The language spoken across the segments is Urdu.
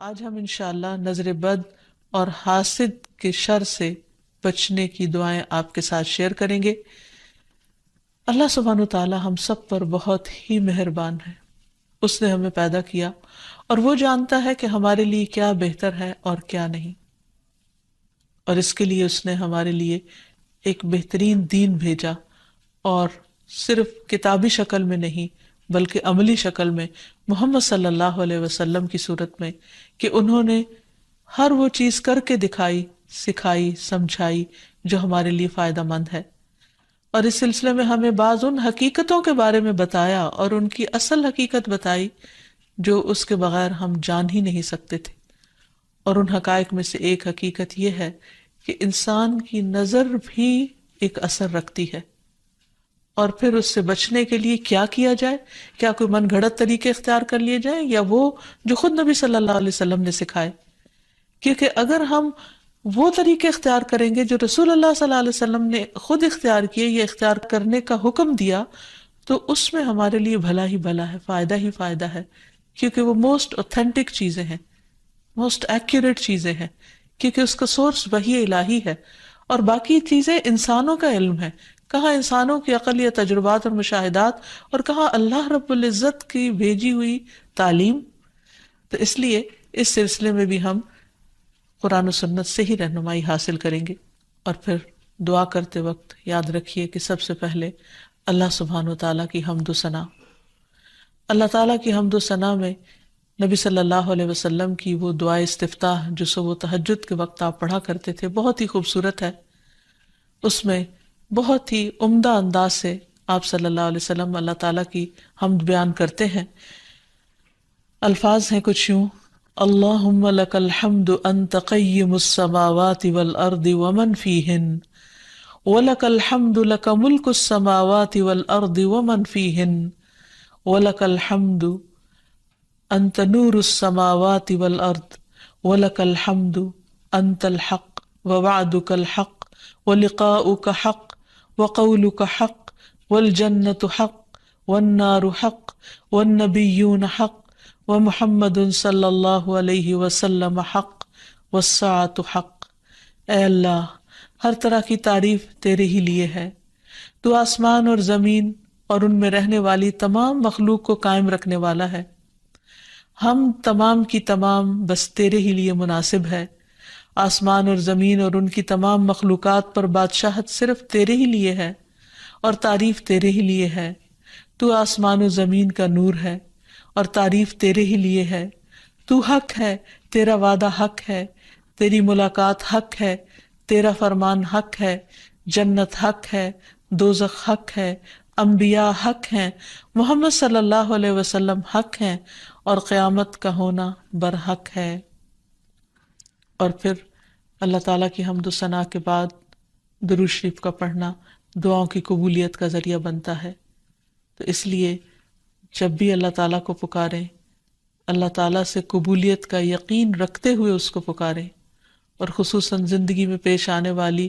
آج ہم انشاءاللہ نظر بد اور حاسد کے شر سے بچنے کی دعائیں آپ کے ساتھ شیئر کریں گے۔ اللہ سبحانہ وتعالی ہم سب پر بہت ہی مہربان ہے۔ اس نے ہمیں پیدا کیا اور وہ جانتا ہے کہ ہمارے لیے کیا بہتر ہے اور کیا نہیں، اور اس کے لیے اس نے ہمارے لیے ایک بہترین دین بھیجا، اور صرف کتابی شکل میں نہیں بلکہ عملی شکل میں محمد صلی اللہ علیہ وسلم کی صورت میں، کہ انہوں نے ہر وہ چیز کر کے دکھائی، سکھائی، سمجھائی جو ہمارے لیے فائدہ مند ہے، اور اس سلسلے میں ہمیں بعض ان حقیقتوں کے بارے میں بتایا اور ان کی اصل حقیقت بتائی جو اس کے بغیر ہم جان ہی نہیں سکتے تھے۔ اور ان حقائق میں سے ایک حقیقت یہ ہے کہ انسان کی نظر بھی ایک اثر رکھتی ہے، اور پھر اس سے بچنے کے لیے کیا کیا جائے، کیا کوئی من گھڑت طریقے اختیار کر لیے جائیں یا وہ جو خود نبی صلی اللہ علیہ وسلم نے سکھائے؟ کیونکہ اگر ہم وہ طریقے اختیار کریں گے جو رسول اللہ صلی اللہ علیہ وسلم نے خود اختیار کیے یا اختیار کرنے کا حکم دیا، تو اس میں ہمارے لیے بھلا ہی بھلا ہے، فائدہ ہی فائدہ ہے، کیونکہ وہ موسٹ اوتھینٹک چیزیں ہیں، موسٹ ایکوریٹ چیزیں ہیں، کیونکہ اس کا سورس وحی الہی ہے، اور باقی چیزیں انسانوں کا علم ہے، کہاں انسانوں کی عقل یا تجربات اور مشاہدات، اور کہاں اللہ رب العزت کی بھیجی ہوئی تعلیم۔ تو اس لیے اس سلسلے میں بھی ہم قرآن و سنت سے ہی رہنمائی حاصل کریں گے۔ اور پھر دعا کرتے وقت یاد رکھیے کہ سب سے پہلے اللہ سبحانہ و تعالیٰ کی حمد و ثنا، اللہ تعالیٰ کی حمد و ثنا میں نبی صلی اللہ علیہ وسلم کی وہ دعائے استفتاح جو صبح تہجد کے وقت آپ پڑھا کرتے تھے بہت ہی خوبصورت ہے۔ اس میں بہت ہی عمدہ انداز سے آپ صلی اللہ علیہ وسلم اللہ تعالیٰ کی حمد بیان کرتے ہیں۔ الفاظ ہیں کچھ یوں: اللہم لک الحمد انت قیم السماوات والارض ومن فیہن، ولک الحمد لک ملک السماوات والارض ومن فیہن، ولک الحمد انت نور السماوات والارض، ولک الحمد انت الحق ووعدک الحق ولقاؤک حق وقولک حق والجنة حق والنار حق والنبیون حق ومحمد صلی اللہ علیہ وسلم حق والساعۃ حق۔ اے اللہ، ہر طرح کی تعریف تیرے ہی لیے ہے، تو آسمان اور زمین اور ان میں رہنے والی تمام مخلوق کو قائم رکھنے والا ہے۔ ہم تمام کی تمام بس تیرے ہی لیے مناسب ہے، آسمان اور زمین اور ان کی تمام مخلوقات پر بادشاہت صرف تیرے ہی لیے ہے اور تعریف تیرے ہی لیے ہے۔ تو آسمان و زمین کا نور ہے اور تعریف تیرے ہی لیے ہے۔ تو حق ہے، تیرا وعدہ حق ہے، تیری ملاقات حق ہے، تیرا فرمان حق ہے، جنت حق ہے، دوزخ حق ہے، انبیاء حق ہیں، محمد صلی اللہ علیہ وسلم حق ہیں، اور قیامت کا ہونا برحق ہے۔ اور پھر اللہ تعالیٰ کی حمد و ثنا کے بعد درود شریف کا پڑھنا دعاؤں کی قبولیت کا ذریعہ بنتا ہے۔ تو اس لیے جب بھی اللہ تعالیٰ کو پکاریں، اللہ تعالیٰ سے قبولیت کا یقین رکھتے ہوئے اس کو پکاریں، اور خصوصاً زندگی میں پیش آنے والی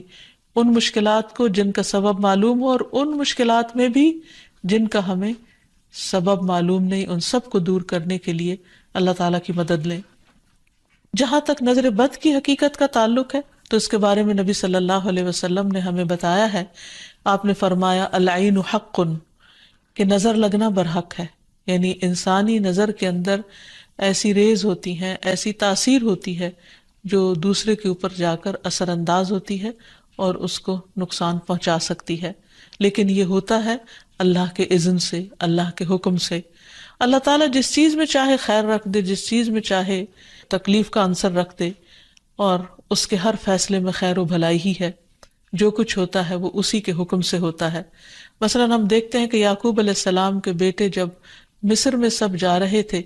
ان مشکلات کو جن کا سبب معلوم ہو، اور ان مشکلات میں بھی جن کا ہمیں سبب معلوم نہیں، ان سب کو دور کرنے کے لیے اللہ تعالیٰ کی مدد لیں۔ جہاں تک نظر بد کی حقیقت کا تعلق ہے تو اس کے بارے میں نبی صلی اللہ علیہ وسلم نے ہمیں بتایا ہے۔ آپ نے فرمایا العین حق، کہ نظر لگنا برحق ہے، یعنی انسانی نظر کے اندر ایسی ریز ہوتی ہیں، ایسی تاثیر ہوتی ہے جو دوسرے کے اوپر جا کر اثر انداز ہوتی ہے اور اس کو نقصان پہنچا سکتی ہے، لیکن یہ ہوتا ہے اللہ کے اذن سے، اللہ کے حکم سے۔ اللہ تعالیٰ جس چیز میں چاہے خیر رکھ دے، جس چیز میں چاہے تکلیف کا عنصر رکھ دے، اور اس کے ہر فیصلے میں خیر و بھلائی ہی ہے۔ جو کچھ ہوتا ہے وہ اسی کے حکم سے ہوتا ہے۔ مثلا ہم دیکھتے ہیں کہ یعقوب علیہ السلام کے بیٹے جب مصر میں سب جا رہے تھے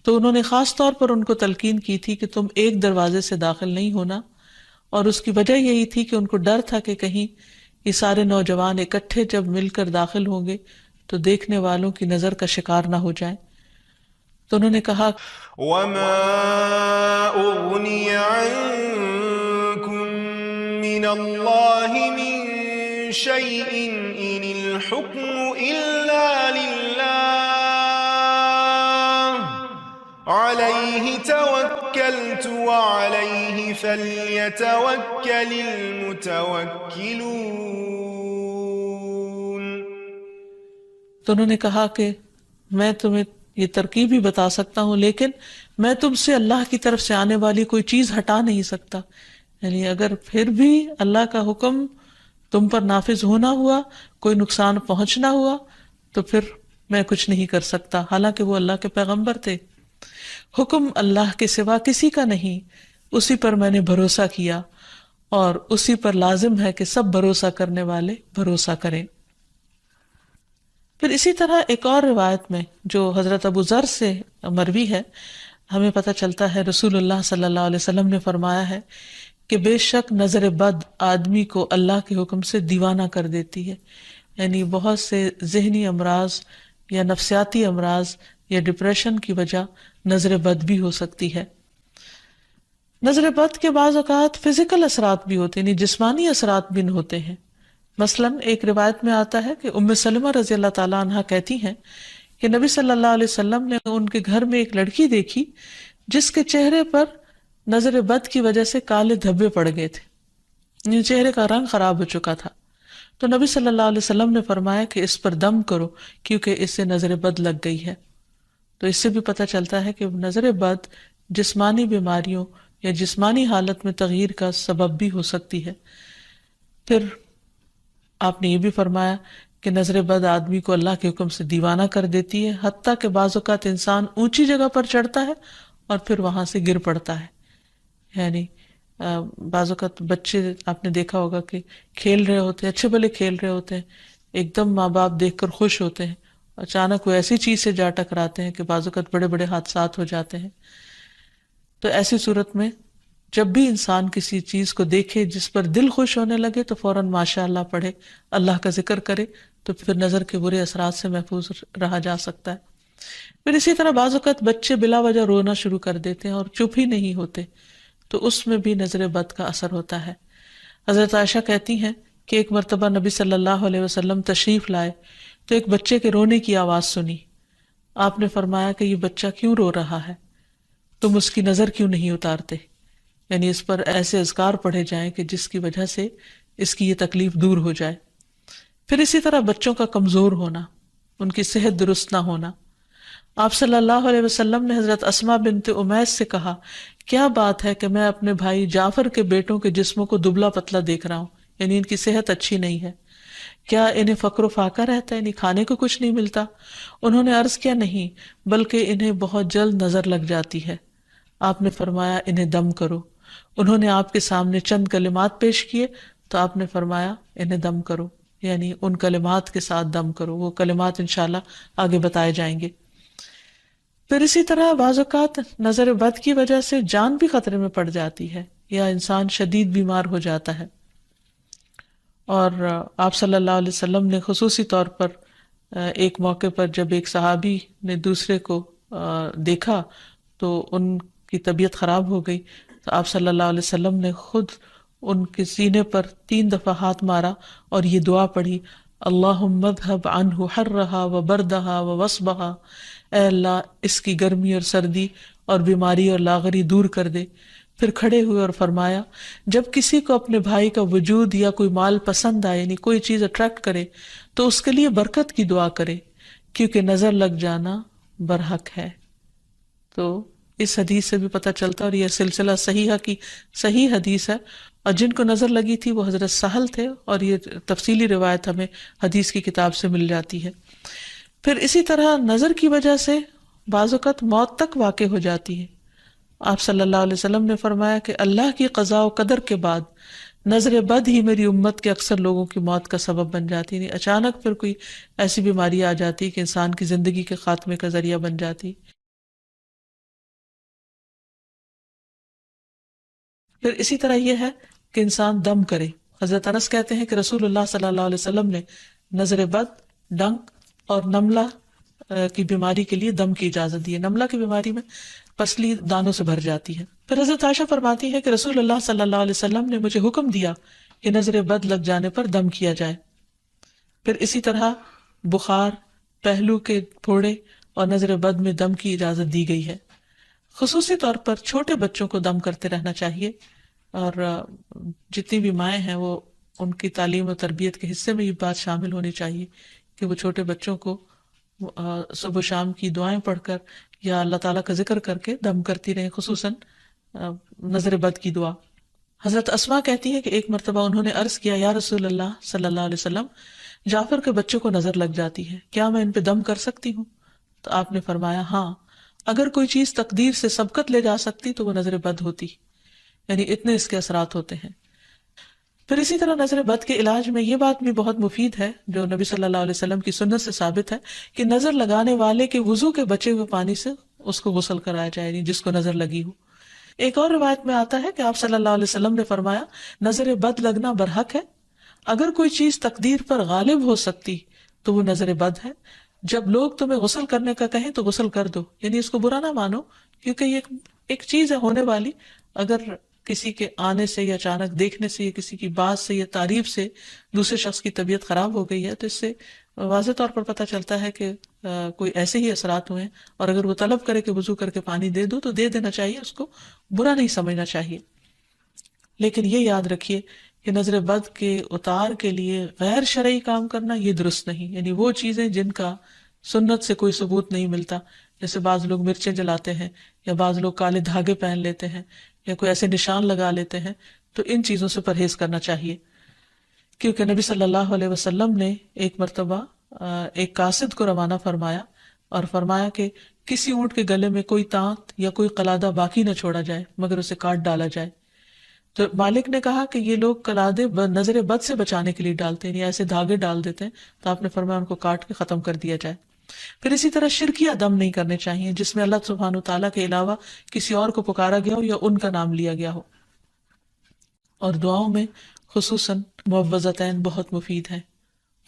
تو انہوں نے خاص طور پر ان کو تلقین کی تھی کہ تم ایک دروازے سے داخل نہیں ہونا، اور اس کی وجہ یہی تھی کہ ان کو ڈر تھا کہ کہیں یہ سارے نوجوان اکٹھے جب مل کر داخل ہوں گے تو دیکھنے والوں کی نظر کا شکار نہ ہو جائیں۔ تو انہوں نے کہا وَمَا أُغْنِيَ عَنكُم مِّنَ اللَّهِ مِن شَيْءٍ إِنِ الْحُكْمُ إِلَّا لِلَّهِ عَلَيْهِ توكلت توكلت وعليه فليتوكل المتوكلون. تو انہوں نے کہا کہ میں تمہیں یہ ترکیب بھی بتا سکتا ہوں، لیکن میں تم سے اللہ کی طرف سے آنے والی کوئی چیز ہٹا نہیں سکتا. یعنی اگر پھر بھی اللہ کا حکم تم پر نافذ ہونا ہوا، کوئی نقصان پہنچنا ہوا، تو پھر میں کچھ نہیں کر سکتا. حالانکہ وہ اللہ کے پیغمبر تھے. حکم اللہ کے سوا کسی کا نہیں، اسی پر میں نے بھروسہ کیا اور اسی پر لازم ہے کہ سب بھروسہ کرنے والے بھروسہ کریں. پھر اسی طرح ایک اور روایت میں جو حضرت ابو ذر سے مروی ہے، ہمیں پتہ چلتا ہے رسول اللہ صلی اللہ علیہ وسلم نے فرمایا ہے کہ بے شک نظر بد آدمی کو اللہ کے حکم سے دیوانہ کر دیتی ہے. یعنی بہت سے ذہنی امراض یا نفسیاتی امراض یا ڈپریشن کی وجہ نظر بد بھی ہو سکتی ہے. نظر بد کے بعض اوقات فزیکل اثرات بھی ہوتے ہیں، یعنی جسمانی اثرات بھی ہوتے ہیں. مثلا ایک روایت میں آتا ہے کہ ام سلمہ رضی اللہ تعالیٰ عنہ کہتی ہیں کہ نبی صلی اللہ علیہ وسلم نے ان کے گھر میں ایک لڑکی دیکھی جس کے چہرے پر نظر بد کی وجہ سے کالے دھبے پڑ گئے تھے، یعنی چہرے کا رنگ خراب ہو چکا تھا. تو نبی صلی اللہ علیہ وسلم نے فرمایا کہ اس پر دم کرو کیونکہ اس سے نظر بد لگ گئی ہے. تو اس سے بھی پتہ چلتا ہے کہ نظر بد جسمانی بیماریوں یا جسمانی حالت میں تغییر کا سبب بھی ہو سکتی ہے. پھر آپ نے یہ بھی فرمایا کہ نظر بد آدمی کو اللہ کے حکم سے دیوانہ کر دیتی ہے، حتیٰ کہ بعض اوقات انسان اونچی جگہ پر چڑھتا ہے اور پھر وہاں سے گر پڑتا ہے. یعنی بعض اوقات بچے آپ نے دیکھا ہوگا کہ کھیل رہے ہوتے ہیں، اچھے بھلے کھیل رہے ہوتے ہیں، ایک دم ماں باپ دیکھ کر خوش ہوتے ہیں، اچانک وہ ایسی چیز سے جا ٹکراتے ہیں کہ بعض اوقات بڑے بڑے حادثات ہو جاتے ہیں. تو ایسی صورت میں جب بھی انسان کسی چیز کو دیکھے جس پر دل خوش ہونے لگے تو فوراً ماشاء اللہ پڑھے، اللہ کا ذکر کرے، تو پھر نظر کے برے اثرات سے محفوظ رہا جا سکتا ہے. پھر اسی طرح بعض اوقات بچے بلا وجہ رونا شروع کر دیتے ہیں اور چپ ہی نہیں ہوتے، تو اس میں بھی نظر بد کا اثر ہوتا ہے. حضرت عائشہ کہتی ہیں کہ ایک مرتبہ نبی صلی اللہ علیہ وسلم تشریف لائے تو ایک بچے کے رونے کی آواز سنی. آپ نے فرمایا کہ یہ بچہ کیوں رو رہا ہے؟ تم اس کی نظر کیوں نہیں اتارتے؟ یعنی اس پر ایسے اذکار پڑھے جائیں کہ جس کی وجہ سے اس کی یہ تکلیف دور ہو جائے. پھر اسی طرح بچوں کا کمزور ہونا، ان کی صحت درست نہ ہونا. آپ صلی اللہ علیہ وسلم نے حضرت اسماء بنت امیس سے کہا، کیا بات ہے کہ میں اپنے بھائی جعفر کے بیٹوں کے جسموں کو دبلا پتلا دیکھ رہا ہوں، یعنی ان کی صحت اچھی نہیں ہے، کیا انہیں فقر و فاقہ رہتا ہے، یعنی کھانے کو کچھ نہیں ملتا؟ انہوں نے عرض کیا، نہیں، بلکہ انہیں بہت جلد نظر لگ جاتی ہے. آپ نے فرمایا انہیں دم کرو. انہوں نے آپ کے سامنے چند کلمات پیش کیے تو آپ نے فرمایا انہیں دم کرو، یعنی ان کلمات کے ساتھ دم کرو. وہ کلمات انشاءاللہ آگے بتائے جائیں گے. پھر اسی طرح بعض اوقات نظر بد کی وجہ سے جان بھی خطرے میں پڑ جاتی ہے یا انسان شدید بیمار ہو جاتا ہے. اور آپ صلی اللہ علیہ وسلم نے خصوصی طور پر ایک موقع پر جب ایک صحابی نے دوسرے کو دیکھا تو ان کی طبیعت خراب ہو گئی، تو آپ صلی اللہ علیہ وسلم نے خود ان کے سینے پر 3 دفعہ ہاتھ مارا اور یہ دعا پڑھی، اللہم اذھب عنہ حرہا وبردہا ووصبہا، اے اللہ اس کی گرمی اور سردی اور بیماری اور لاغری دور کر دے. پھر کھڑے ہوئے اور فرمایا، جب کسی کو اپنے بھائی کا وجود یا کوئی مال پسند آئے، یعنی کوئی چیز اٹریکٹ کرے، تو اس کے لیے برکت کی دعا کرے، کیونکہ نظر لگ جانا برحق ہے. تو اس حدیث سے بھی پتہ چلتا، اور یہ سلسلہ صحیحہ کی صحیح حدیث ہے، اور جن کو نظر لگی تھی وہ حضرت سہل تھے، اور یہ تفصیلی روایت ہمیں حدیث کی کتاب سے مل جاتی ہے. پھر اسی طرح نظر کی وجہ سے بعض اوقات موت تک واقع ہو جاتی ہے. آپ صلی اللہ علیہ وسلم نے فرمایا کہ اللہ کی قضاء و قدر کے بعد نظر بد ہی میری امت کے اکثر لوگوں کی موت کا سبب بن جاتی ہے. اچانک پھر کوئی ایسی بیماری آ جاتی کہ انسان کی زندگی کے خاتمے کا ذریعہ بن جاتی. پھر اسی طرح یہ ہے کہ انسان دم کرے. حضرت انس کہتے ہیں کہ رسول اللہ صلی اللہ علیہ وسلم نے نظر بد، ڈنک اور نملہ کی بیماری کے لیے دم کی اجازت دی ہے. نملہ کی بیماری میں پسلی دانوں سے بھر جاتی ہے. پھر حضرت عائشہ فرماتی ہے کہ رسول اللہ صلی اللہ علیہ وسلم نے مجھے حکم دیا کہ نظر بد لگ جانے پر دم کیا جائے. پھر اسی طرح بخار، پہلو کے پھوڑے اور نظر بد میں دم کی اجازت دی گئی ہے. خصوصی طور پر چھوٹے بچوں کو دم کرتے رہنا چاہیے، اور جتنی بھی مائیں ہیں وہ ان کی تعلیم و تربیت کے حصے میں یہ بات شامل ہونی چاہیے کہ وہ چھوٹے بچوں کو صبح و شام کی دعائیں پڑھ کر یا اللہ تعالیٰ کا ذکر کر کے دم کرتی رہیں، خصوصاً نظر بد کی دعا۔ حضرت اسماء کہتی ہے کہ ایک مرتبہ انہوں نے عرض کیا، یا رسول اللہ صلی اللہ علیہ وسلم، جعفر کے بچوں کو نظر لگ جاتی ہے، کیا میں ان پہ دم کر سکتی ہوں؟ تو آپ نے فرمایا ہاں، اگر کوئی چیز تقدیر سے سبقت لے جا سکتی تو وہ نظر بد ہوتی، یعنی اتنے اس کے اثرات ہوتے ہیں۔ پھر اسی طرح نظر بد کے علاج میں یہ بات بھی بہت مفید ہے جو نبی صلی اللہ علیہ وسلم کی سنت سے ثابت ہے کہ نظر لگانے والے کے وضو کے بچے ہوئے پانی سے اس کو غسل کرایا جائے، یعنی جس کو نظر لگی ہو۔ ایک اور روایت میں آتا ہے کہ آپ صلی اللہ علیہ وسلم نے فرمایا، نظر بد لگنا برحق ہے، اگر کوئی چیز تقدیر پر غالب ہو سکتی تو وہ نظر بد ہے۔ جب لوگ تمہیں غسل کرنے کا کہیں تو غسل کر دو، یعنی اس کو برا نہ مانو، کیونکہ یہ ایک چیز ہے ہونے والی۔ اگر کسی کے آنے سے یا اچانک دیکھنے سے یا کسی کی بات سے یا تعریف سے دوسرے شخص کی طبیعت خراب ہو گئی ہے تو اس سے واضح طور پر پتہ چلتا ہے کہ کوئی ایسے ہی اثرات ہوئے ہیں، اور اگر وہ طلب کرے کہ وضو کر کے پانی دے دو تو دے دینا چاہیے، اس کو برا نہیں سمجھنا چاہیے۔ لیکن یہ یاد رکھیے کہ نظر بد کے اتار کے لیے غیر شرعی کام کرنا یہ درست نہیں، یعنی وہ چیزیں جن کا سنت سے کوئی ثبوت نہیں ملتا، جیسے بعض لوگ مرچیں جلاتے ہیں یا بعض لوگ کالے دھاگے پہن لیتے ہیں یا کوئی ایسے نشان لگا لیتے ہیں، تو ان چیزوں سے پرہیز کرنا چاہیے۔ کیونکہ نبی صلی اللہ علیہ وسلم نے ایک مرتبہ ایک قاصد کو روانہ فرمایا اور فرمایا کہ کسی اونٹ کے گلے میں کوئی تانت یا کوئی قلادہ باقی نہ چھوڑا جائے مگر اسے کاٹ ڈالا جائے۔ تو مالک نے کہا کہ یہ لوگ قلادے نظر بد سے بچانے کے لیے ڈالتے ہیں یا ایسے دھاگے ڈال دیتے ہیں، تو آپ نے فرمایا ان کو کاٹ کے ختم کر دیا جائے۔ پھر اسی طرح شرکیہ دم نہیں کرنے چاہیے جس میں اللہ سبحانہ تعالیٰ کے علاوہ کسی اور کو پکارا گیا ہو یا ان کا نام لیا گیا ہو۔ اور دعاؤں میں خصوصاً معوذتین بہت مفید ہیں،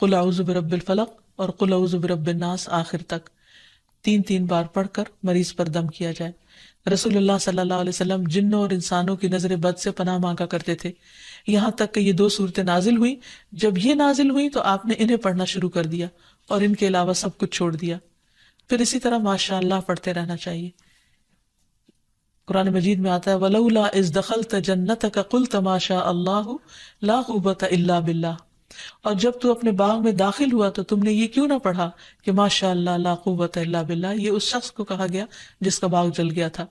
قل اعوذ برب الفلق اور قل اعوذ برب الناس آخر تک 3 بار پڑھ کر مریض پر دم کیا جائے۔ رسول اللہ صلی اللہ علیہ وسلم جنوں اور انسانوں کی نظر بد سے پناہ مانگا کرتے تھے، یہاں تک کہ یہ 2 صورتیں نازل ہوئی۔ جب یہ نازل ہوئی تو آپ نے انہیں پڑھنا شروع کر دیا اور ان کے علاوہ سب کچھ چھوڑ دیا۔ پھر اسی طرح ماشاء اللہ پڑھتے رہنا چاہیے۔ قرآن مجید میں آتا ہے وَلَوْلَا إِذْ دَخَلْتَ جَنَّتَكَ قُلْتَ مَا شَاءَ اللَّهُ لَا قُوَّةَ إِلَّا بِاللَّهِ، اور جب تو اپنے باغ میں داخل ہوا تو تم نے یہ کیوں نہ پڑھا کہ ماشاء اللہ لا قوت الا باللہ۔ یہ اس شخص کو کہا گیا جس کا باغ جل گیا تھا،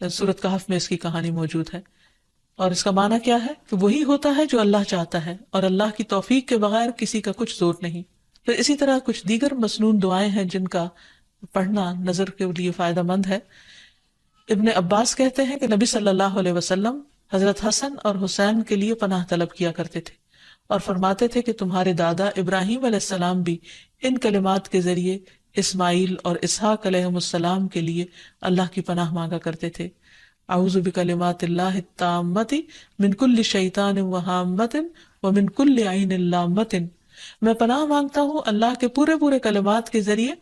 سورۃ کہف میں اس کی کہانی موجود ہے۔ اور اس کا معنی کیا ہے کہ وہی ہوتا ہے جو اللہ چاہتا ہے، اور اللہ کی توفیق کے بغیر کسی کا کچھ زور نہیں۔ پھر اسی طرح کچھ دیگر مسنون دعائیں ہیں جن کا پڑھنا نظر کے لیے فائدہ مند ہے۔ ابن عباس کہتے ہیں کہ نبی صلی اللہ علیہ وسلم حضرت حسن اور حسین کے لیے پناہ طلب کیا کرتے تھے اور فرماتے تھے کہ تمہارے دادا ابراہیم علیہ السلام بھی ان کلمات کے ذریعے اسماعیل اور اسحاق علیہم السلام کے لیے اللہ کی پناہ مانگا کرتے تھے۔ اعوذ بکلمات اللہ التامۃ من کل شیطان وہامۃ ومن کل عین لامۃ، میں پناہ مانگتا ہوں اللہ کے پورے کلمات کے ذریعے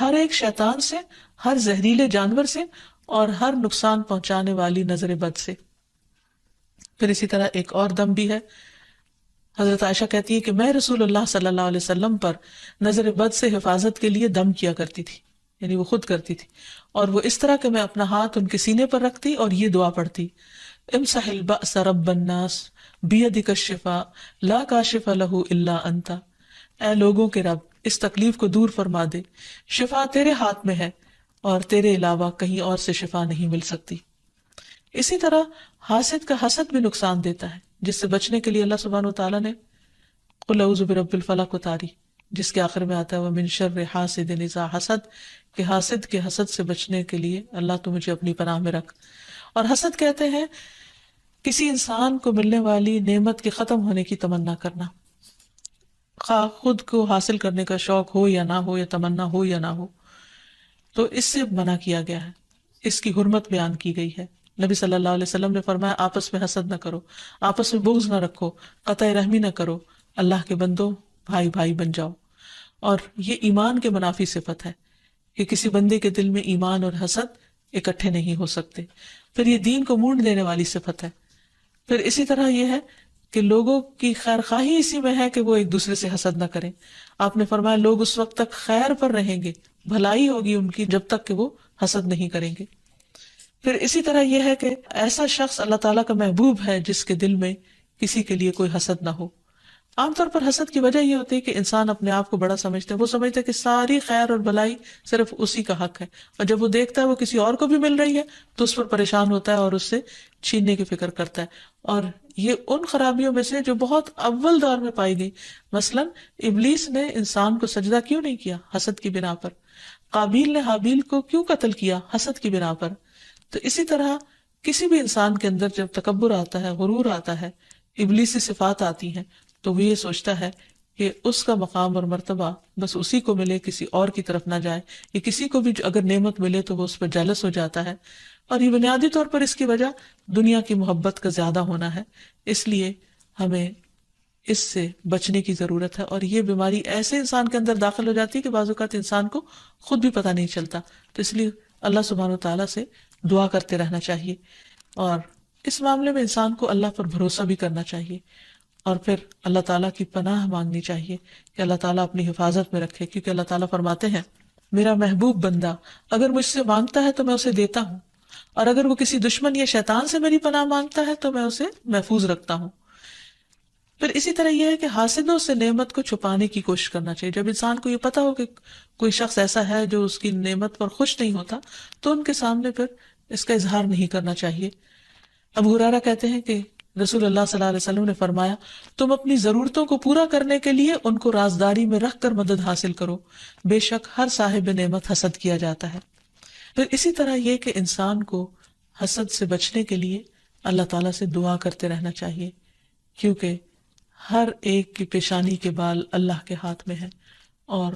ہر ایک شیطان سے، ہر زہریلے جانور سے اور ہر نقصان پہنچانے والی نظر بد سے۔ پھر اسی طرح ایک اور دم بھی ہے۔ حضرت عائشہ کہتی ہے کہ میں رسول اللہ صلی اللہ علیہ وسلم پر نظر بد سے حفاظت کے لیے دم کیا کرتی تھی، یعنی وہ خود کرتی تھی، اور وہ اس طرح کہ میں اپنا ہاتھ ان کے سینے پر رکھتی اور یہ دعا پڑھتی، امسح البأس رب الناس بیدک الشفاء لا کاشف لہ الا انت، اے لوگوں کے رب اس تکلیف کو دور فرما دے، شفا تیرے ہاتھ میں ہے اور تیرے علاوہ کہیں اور سے شفا نہیں مل سکتی۔ اسی طرح حاسد کا حسد بھی نقصان دیتا ہے، جس سے بچنے کے لیے اللہ سبحانہ وتعالیٰ نے قل اعوذ برب الفلق اتاری، جس کے آخر میں آتا ہے ومن شر حاسد اذا حسد، کہ حاسد کے حسد سے بچنے کے لیے اللہ تو مجھے اپنی پناہ میں رکھ۔ اور حسد کہتے ہیں کسی انسان کو ملنے والی نعمت کے ختم ہونے کی تمنا کرنا، خواہ خود کو حاصل کرنے کا شوق ہو یا نہ ہو، یا تمنا ہو یا نہ ہو، تو اس سے منع کیا گیا ہے، اس کی حرمت بیان کی گئی ہے۔ نبی صلی اللہ علیہ وسلم نے فرمایا آپس میں حسد نہ کرو، آپس میں بغض نہ رکھو، قطع رحمی نہ کرو، اللہ کے بندو بھائی بھائی بن جاؤ۔ اور یہ ایمان کے منافی صفت ہے کہ کسی بندے کے دل میں ایمان اور حسد اکٹھے نہیں ہو سکتے۔ پھر یہ دین کو مونڈ دینے والی صفت ہے۔ پھر اسی طرح یہ ہے کہ لوگوں کی خیر خواہی اسی میں ہے کہ وہ ایک دوسرے سے حسد نہ کریں۔ آپ نے فرمایا لوگ اس وقت تک خیر پر رہیں گے، بھلائی ہوگی ان کی جب تک کہ وہ حسد نہیں کریں گے۔ پھر اسی طرح یہ ہے کہ ایسا شخص اللہ تعالیٰ کا محبوب ہے جس کے دل میں کسی کے لیے کوئی حسد نہ ہو. عام طور پر حسد کی وجہ یہ ہوتی ہے کہ انسان اپنے آپ کو بڑا سمجھتا ہے، وہ سمجھتا ہے کہ ساری خیر اور بھلائی صرف اسی کا حق ہے، اور جب وہ دیکھتا ہے وہ کسی اور کو بھی مل رہی ہے تو اس پر پریشان ہوتا ہے اور اس سے چھیننے کی فکر کرتا ہے. اور یہ ان خرابیوں میں سے جو بہت اول دور میں پائی گئی. مثلا ابلیس نے انسان کو سجدہ کیوں نہیں کیا؟ حسد کی بنا پر. قابیل نے حابیل کو کیوں قتل کیا؟ حسد کی بنا پر. تو اسی طرح کسی بھی انسان کے اندر جب تکبر آتا ہے، غرور آتا ہے، ابلیسی صفات آتی ہیں، تو وہ یہ سوچتا ہے کہ اس کا مقام اور مرتبہ بس اسی کو ملے، کسی اور کی طرف نہ جائے. یا کسی کو بھی اگر نعمت ملے تو وہ اس پر جیلس ہو جاتا ہے. اور یہ بنیادی طور پر اس کی وجہ دنیا کی محبت کا زیادہ ہونا ہے. اس لیے ہمیں اس سے بچنے کی ضرورت ہے. اور یہ بیماری ایسے انسان کے اندر داخل ہو جاتی ہے کہ بعض اوقات انسان کو خود بھی پتہ نہیں چلتا. تو اس لیے اللہ سبحانہ و تعالیٰ سے دعا کرتے رہنا چاہیے، اور اس معاملے میں انسان کو اللہ پر بھروسہ بھی کرنا چاہیے، اور پھر اللہ تعالیٰ کی پناہ مانگنی چاہیے کہ اللہ تعالیٰ اپنی حفاظت میں رکھے. کیونکہ اللہ تعالیٰ فرماتے ہیں میرا محبوب بندہ اگر مجھ سے مانگتا ہے تو میں اسے دیتا ہوں، اور اگر وہ کسی دشمن یا شیطان سے میری پناہ مانگتا ہے تو میں اسے محفوظ رکھتا ہوں. پھر اسی طرح یہ ہے کہ حاسدوں سے نعمت کو چھپانے کی کوشش کرنا چاہیے. جب انسان کو یہ پتا ہو کہ کوئی شخص ایسا ہے جو اس کی نعمت پر خوش نہیں ہوتا تو ان کے سامنے پھر اس کا اظہار نہیں کرنا چاہیے. ابو ہریرہ کہتے ہیں کہ رسول اللہ صلی اللہ علیہ وسلم نے فرمایا تم اپنی ضرورتوں کو پورا کرنے کے لیے ان کو رازداری میں رکھ کر مدد حاصل کرو، بے شک ہر صاحب نعمت حسد کیا جاتا ہے. پھر اسی طرح یہ کہ انسان کو حسد سے بچنے کے لیے اللہ تعالیٰ سے دعا کرتے رہنا چاہیے، کیونکہ ہر ایک کی پیشانی کے بال اللہ کے ہاتھ میں ہے، اور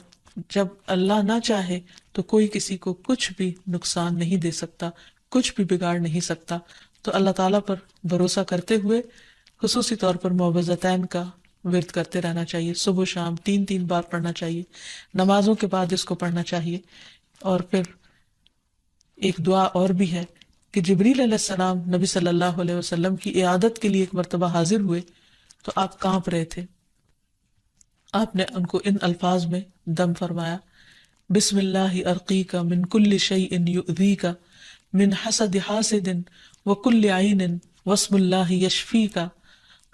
جب اللہ نہ چاہے تو کوئی کسی کو کچھ بھی نقصان نہیں دے سکتا، کچھ بھی بگاڑ نہیں سکتا. تو اللہ تعالیٰ پر بھروسہ کرتے ہوئے خصوصی طور پر معوذتین کا ورد کرتے رہنا چاہیے. صبح شام 3 بار پڑھنا چاہیے، نمازوں کے بعد اس کو پڑھنا چاہیے. اور پھر ایک دعا اور بھی ہے کہ جبریل علیہ السلام نبی صلی اللہ علیہ وسلم کی عیادت کے لیے ایک مرتبہ حاضر ہوئے تو آپ کانپ رہے تھے. آپ نے ان کو ان الفاظ میں دم فرمایا، بسم اللہ ارقیک من کل شیء یؤذیک من حسد حاسد وکل عین واسم اللہ یشفیک.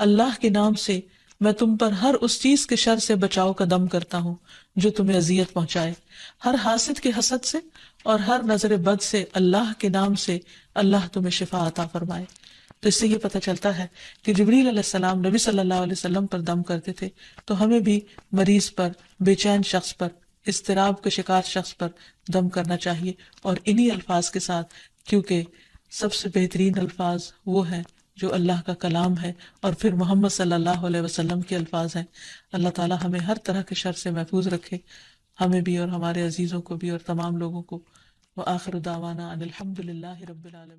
اللہ کے نام سے میں تم پر ہر اس چیز کے شر سے بچاؤ کا دم کرتا ہوں جو تمہیں اذیت پہنچائے، ہر حاسد کے حسد سے اور ہر نظر بد سے. اللہ کے نام سے اللہ تمہیں شفا عطا فرمائے. تو اس سے یہ پتہ چلتا ہے کہ جبریل علیہ السلام نبی صلی اللہ علیہ وسلم پر دم کرتے تھے، تو ہمیں بھی مریض پر، بے چین شخص پر، اضطراب کے شکار شخص پر دم کرنا چاہیے، اور انہی الفاظ کے ساتھ، کیونکہ سب سے بہترین الفاظ وہ ہیں جو اللہ کا کلام ہے اور پھر محمد صلی اللہ علیہ وسلم کے الفاظ ہیں. اللہ تعالی ہمیں ہر طرح کے شر سے محفوظ رکھے، ہمیں بھی اور ہمارے عزیزوں کو بھی اور تمام لوگوں کو. وآخر دعوانا ان الحمد للہ رب العالمین.